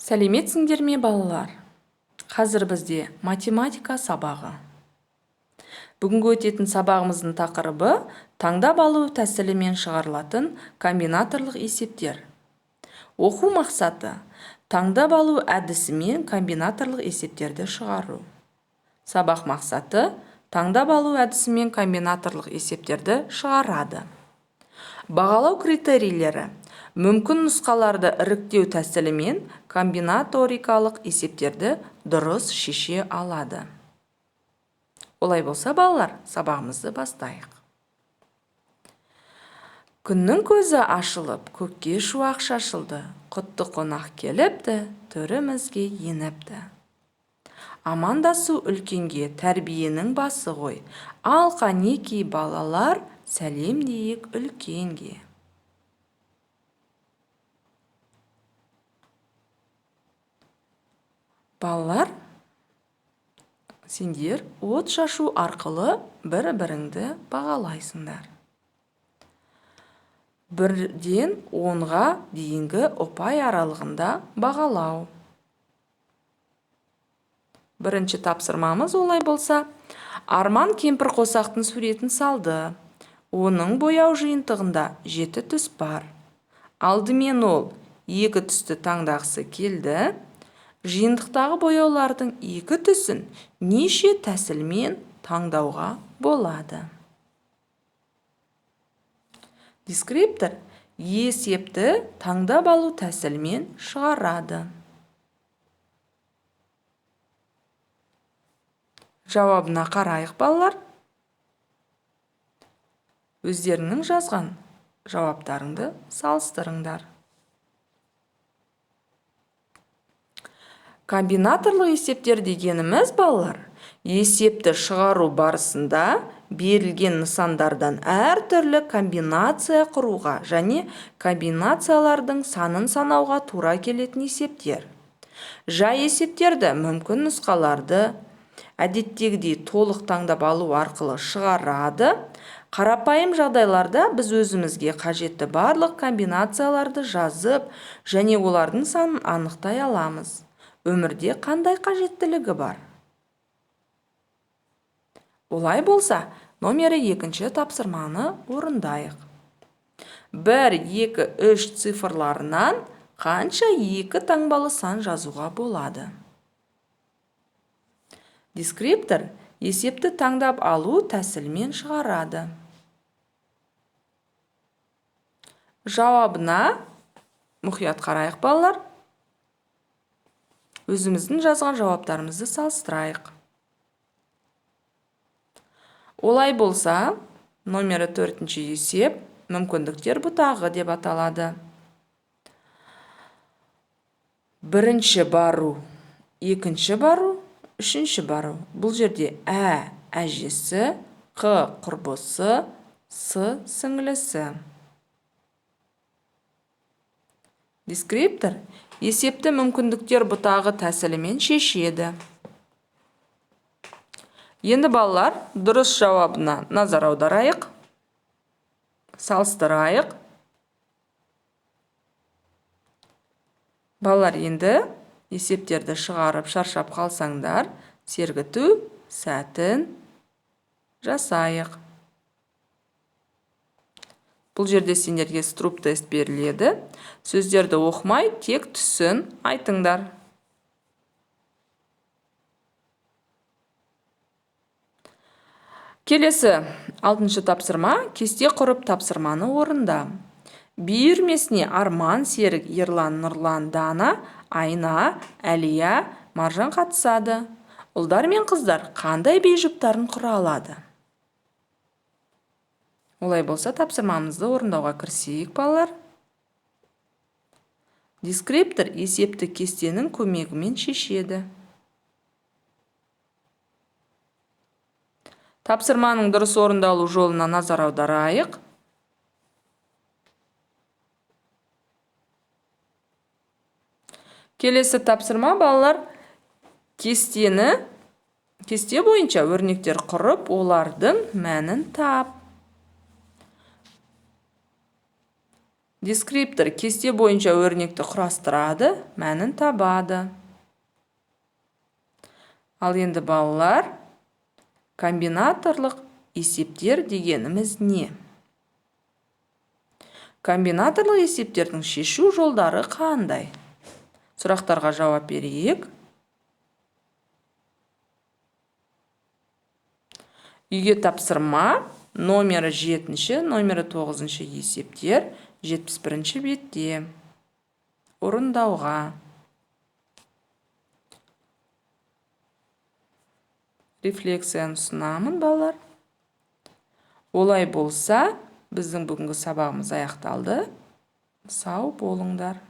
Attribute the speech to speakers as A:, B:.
A: Сәлеметсіңдер ме балалар? Қазір бізде математика сабағы. Бүгінгі өтетін сабағымыздың тақырыбы таңдап алу тәсілімен шығарылатын комбинаторлық есептер. Оқу мақсаты таңдап алу әдісімен комбинаторлық есептерді шығару. Сабақ мақсаты таңдап алу әдісімен комбинаторлық есептерді шығарады. Бағалау критерийлері мүмкін нұсқаларды іріктеу тәсілімен комбинаторикалық есептерді дұрыс шеше алады. Олай болса, балалар, сабағымызды бастайық. Күннің көзі ашылып, көкке шуақ шашылды, құтты қонақ келіпті, төрімізге еніпті. Амандасу үлкенге тәрбиенің басы ғой, ал қанеки балалар, сәлем дейік үлкенге. Балалар, сендер от шашу арқылы бір-біріңді бағалайсыңдар. 1-ден 10-ға дейінгі ұпай аралығында бағалау. Бірінші тапсырмамыз олай болса, Арман кемпір қосақтың суретін салды. Оның бояу жиынтығында 7 түс бар. Алдымен ол 2 түсті таңдағысы келді. Жиынтықтағы бояулардың 2 түсін неше тәсілмен таңдауға болады? Дескриптор есепті таңдап алу тәсілмен шығарады. Жауабына қарайық, балалар. Өздерінің жазған жауаптарыңды салыстырыңдар. Комбинаторлық есептер дегеніміз, балалар, есепті шығару барысында берілген нысандардан әртүрлі комбинация құруға және комбинациялардың санын санауға тура келетін есептер. Жай есептерді мүмкін нұсқаларды әдеттегідей толық таңдап алу арқылы шығарады. Қарапайым жағдайларда біз өзімізге қажетті барлық комбинацияларды жазып және олардың санын анықтай аламыз. Өмірде қандай қажеттілігі бар? Олай болса, номері 2-ші тапсырманы орындайық. 1, 2, 3 цифрларынан қанша 2 таңбалы сан жазуға болады? Дескриптор есепті таңдап алу тәсілмен шығарады. Жауабына мұқият қарайық, балалар. Өзіміздің жазған жауаптарымызды салыстырайық. Олай болса, номері 4-ші есеп мүмкіндіктер бұтағы деп аталады. 1-ші бару, 2-ші бару, 3-ші бару. Бұл жерде әжесі, құрбысы, сіңлісі. Дескриптор есепті мүмкіндіктер бұтағы тәсілімен шешеді. Енді балалар, дұрыс жауабына назар аударайық, салыстырайық. Балалар, енді есептерді шығарып шаршап қалсаңдар, сергіту сәтін жасайық. Бұл жерде сендерге струп тест беріледі. Сөздерді оқымай, тек түсін айтыңдар. Келесі 6-ші тапсырма, кесте құрып тапсырманы орында. Үйірмесіне Арман, Серік, Ерлан, Нұрлан, Дана, Айна, Әлия, Маржан қатысады. Ұлдар мен қыздар қандай бейжұптарын құра алады? Олай болса, тапсырмамызды орындауға кірісейік, балалар. Дескриптор есепті кестенің көмегімен шешеді. Тапсырманың дұрыс орындалу жолына назар аударайық. Келесі тапсырма, балалар, кесте бойынша өрнектер құрып, олардың мәнін тап. Дескриптор кесте бойынша өрнекті құрастырады, мәнін табады. Ал енді балалар, комбинаторлық есептер дегеніміз не? Комбинаторлық есептердің шешу жолдары қандай? Сұрақтарға жауап берейік. Үйге тапсырма номері 7-ші, номері 9-ші есептер 71-ші бетте. Орындауға. Рефлексияны ұсынамын, балалар. Олай болса, біздің бүгінгі сабағымыз аяқталды. Сау болыңдар.